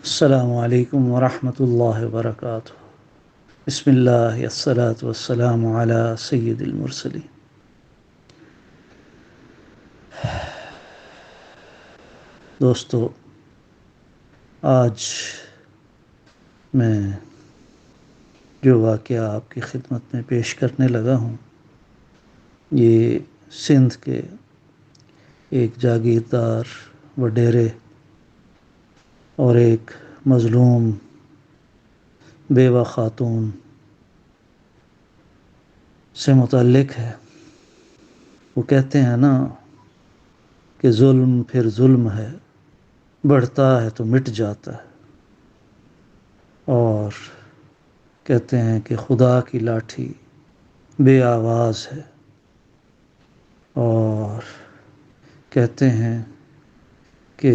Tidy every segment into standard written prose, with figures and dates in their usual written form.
السلام علیکم ورحمۃ اللہ وبرکاتہ۔ بسم اللہ الصلاۃ والسلام علی سید المرسلین۔ دوستو، آج میں جو واقعہ آپ کی خدمت میں پیش کرنے لگا ہوں، یہ سندھ کے ایک جاگیردار وڈیرے اور ایک مظلوم بیوہ خاتون سے متعلق ہے۔ وہ کہتے ہیں نا کہ ظلم پھر ظلم ہے، بڑھتا ہے تو مٹ جاتا ہے، اور کہتے ہیں کہ خدا کی لاٹھی بے آواز ہے، اور کہتے ہیں کہ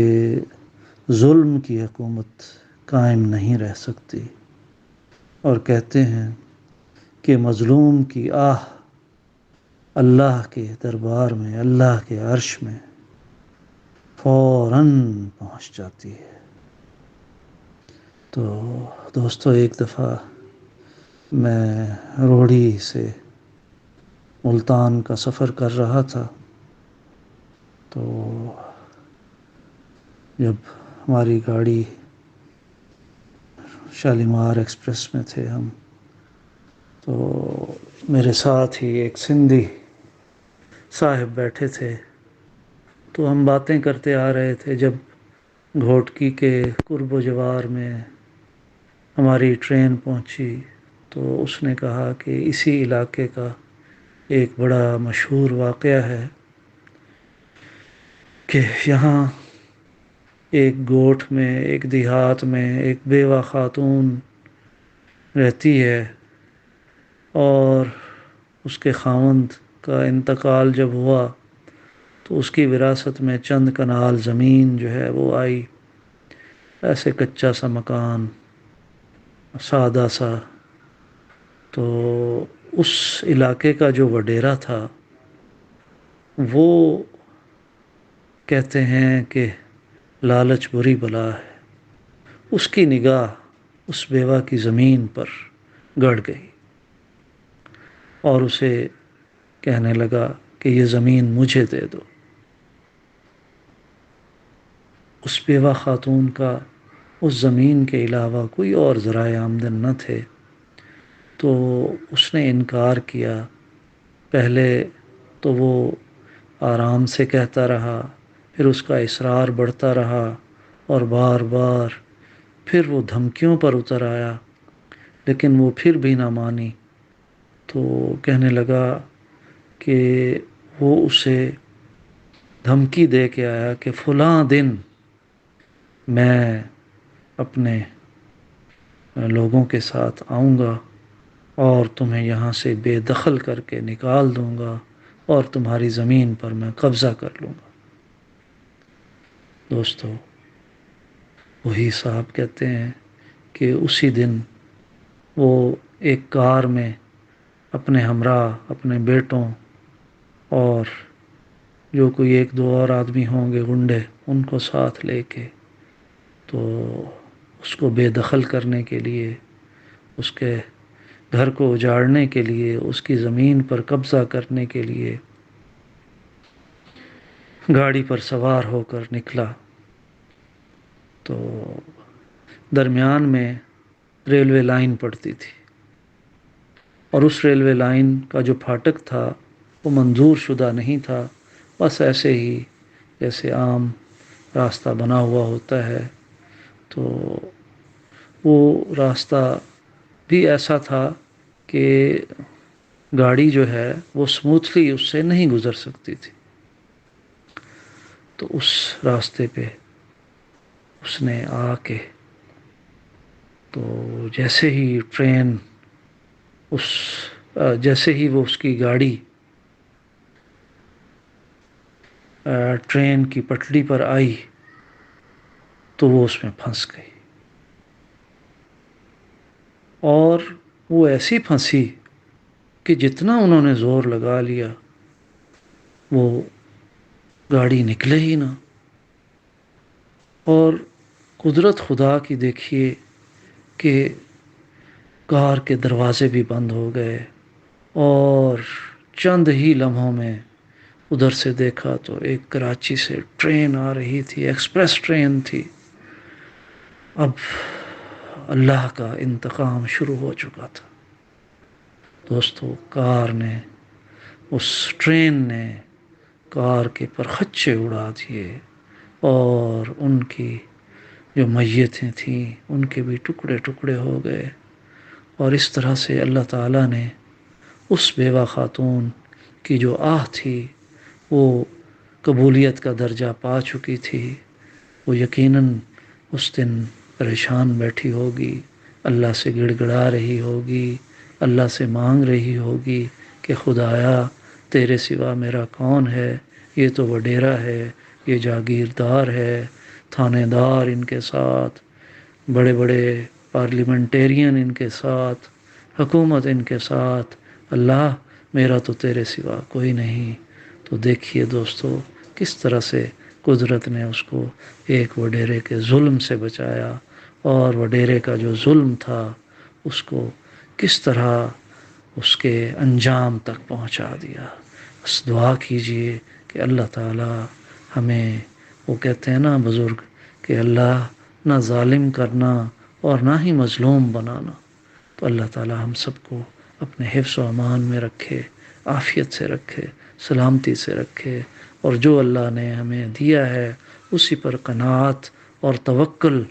ظلم کی حکومت قائم نہیں رہ سکتی، اور کہتے ہیں کہ مظلوم کی آہ اللہ کے دربار میں، اللہ کے عرش میں فوراً پہنچ جاتی ہے۔ تو دوستو، ایک دفعہ میں روڑی سے ملتان کا سفر کر رہا تھا، تو جب ہماری گاڑی شالیمار ایکسپریس میں تھے ہم، تو میرے ساتھ ہی ایک سندھی صاحب بیٹھے تھے، تو ہم باتیں کرتے آ رہے تھے۔ جب گھوٹکی کے قرب و جوار میں ہماری ٹرین پہنچی تو اس نے کہا کہ اسی علاقے کا ایک بڑا مشہور واقعہ ہے کہ یہاں ایک گوٹھ میں، ایک دیہات میں ایک بیوہ خاتون رہتی ہے، اور اس کے خاوند کا انتقال جب ہوا تو اس کی وراثت میں چند کنال زمین جو ہے وہ آئی، ایسے کچا سا مکان، سادہ سا۔ تو اس علاقے کا جو وڈیرا تھا، وہ کہتے ہیں کہ لالچ بری بلا ہے، اس کی نگاہ اس بیوہ کی زمین پر گڑ گئی، اور اسے کہنے لگا کہ یہ زمین مجھے دے دو۔ اس بیوہ خاتون کا اس زمین کے علاوہ کوئی اور ذرائع آمدن نہ تھے، تو اس نے انکار کیا۔ پہلے تو وہ آرام سے کہتا رہا، پھر اس کا اصرار بڑھتا رہا، اور بار بار پھر وہ دھمکیوں پر اتر آیا، لیکن وہ پھر بھی نہ مانی۔ تو کہنے لگا کہ وہ اسے دھمکی دے کے آیا کہ فلاں دن میں اپنے لوگوں کے ساتھ آؤں گا اور تمہیں یہاں سے بے دخل کر کے نکال دوں گا، اور تمہاری زمین پر میں قبضہ کر لوں گا۔ دوستو، وہی صاحب کہتے ہیں کہ اسی دن وہ ایک کار میں اپنے ہمراہ، اپنے بیٹوں اور جو کوئی ایک دو اور آدمی ہوں گے غنڈے، ان کو ساتھ لے کے تو اس کو بے دخل کرنے کے لیے، اس کے گھر کو اجاڑنے کے لیے، اس کی زمین پر قبضہ کرنے کے لیے گاڑی پر سوار ہو کر نکلا۔ تو درمیان میں ریلوے لائن پڑتی تھی، اور اس ریلوے لائن کا جو پھاٹک تھا وہ منظور شدہ نہیں تھا، بس ایسے ہی جیسے عام راستہ بنا ہوا ہوتا ہے۔ تو وہ راستہ بھی ایسا تھا کہ گاڑی جو ہے وہ سموتھلی اس سے نہیں گزر سکتی تھی۔ تو اس راستے پہ اس نے آ کے، تو جیسے ہی ٹرین جیسے ہی وہ اس کی گاڑی ٹرین کی پٹری پر آئی تو وہ اس میں پھنس گئی، اور وہ ایسی پھنسی کہ جتنا انہوں نے زور لگا لیا وہ گاڑی نکلے ہی نہ۔ اور قدرت خدا کی دیکھیے کہ کار کے دروازے بھی بند ہو گئے، اور چند ہی لمحوں میں ادھر سے دیکھا تو ایک کراچی سے ٹرین آ رہی تھی، ایکسپریس ٹرین تھی۔ اب اللہ کا انتقام شروع ہو چکا تھا دوستو۔ کار نے، اس ٹرین نے کار کے پرخچے اڑا دیے، اور ان کی جو میتیں تھیں ان کے بھی ٹکڑے ٹکڑے ہو گئے۔ اور اس طرح سے اللہ تعالیٰ نے اس بیوہ خاتون کی جو آہ تھی وہ قبولیت کا درجہ پا چکی تھی، وہ یقیناً اس دن پریشان بیٹھی ہوگی، اللہ سے گڑ گڑا رہی ہوگی، اللہ سے مانگ رہی ہوگی کہ خدایا تیرے سوا میرا کون ہے، یہ تو وڈیرا ہے، یہ جاگیردار ہے، تھانے دار ان کے ساتھ، بڑے بڑے پارلیمنٹیرین ان کے ساتھ، حکومت ان کے ساتھ، اللہ میرا تو تیرے سوا کوئی نہیں۔ تو دیکھیے دوستو کس طرح سے قدرت نے اس کو ایک وڈیرے کے ظلم سے بچایا، اور وڈیرے کا جو ظلم تھا اس کو کس طرح اس کے انجام تک پہنچا دیا۔ بس دعا کیجئے کہ اللہ تعالی ہمیں، وہ کہتے ہیں نا بزرگ کہ اللہ نہ ظالم کرنا اور نہ ہی مظلوم بنانا، تو اللہ تعالی ہم سب کو اپنے حفظ و امان میں رکھے، عافیت سے رکھے، سلامتی سے رکھے، اور جو اللہ نے ہمیں دیا ہے اسی پر قناعت اور توکل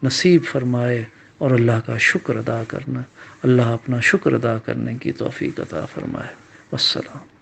نصیب فرمائے، اور اللہ کا شکر ادا کرنا، اللہ اپنا شکر ادا کرنے کی توفیق عطا فرمائے۔ والسلام۔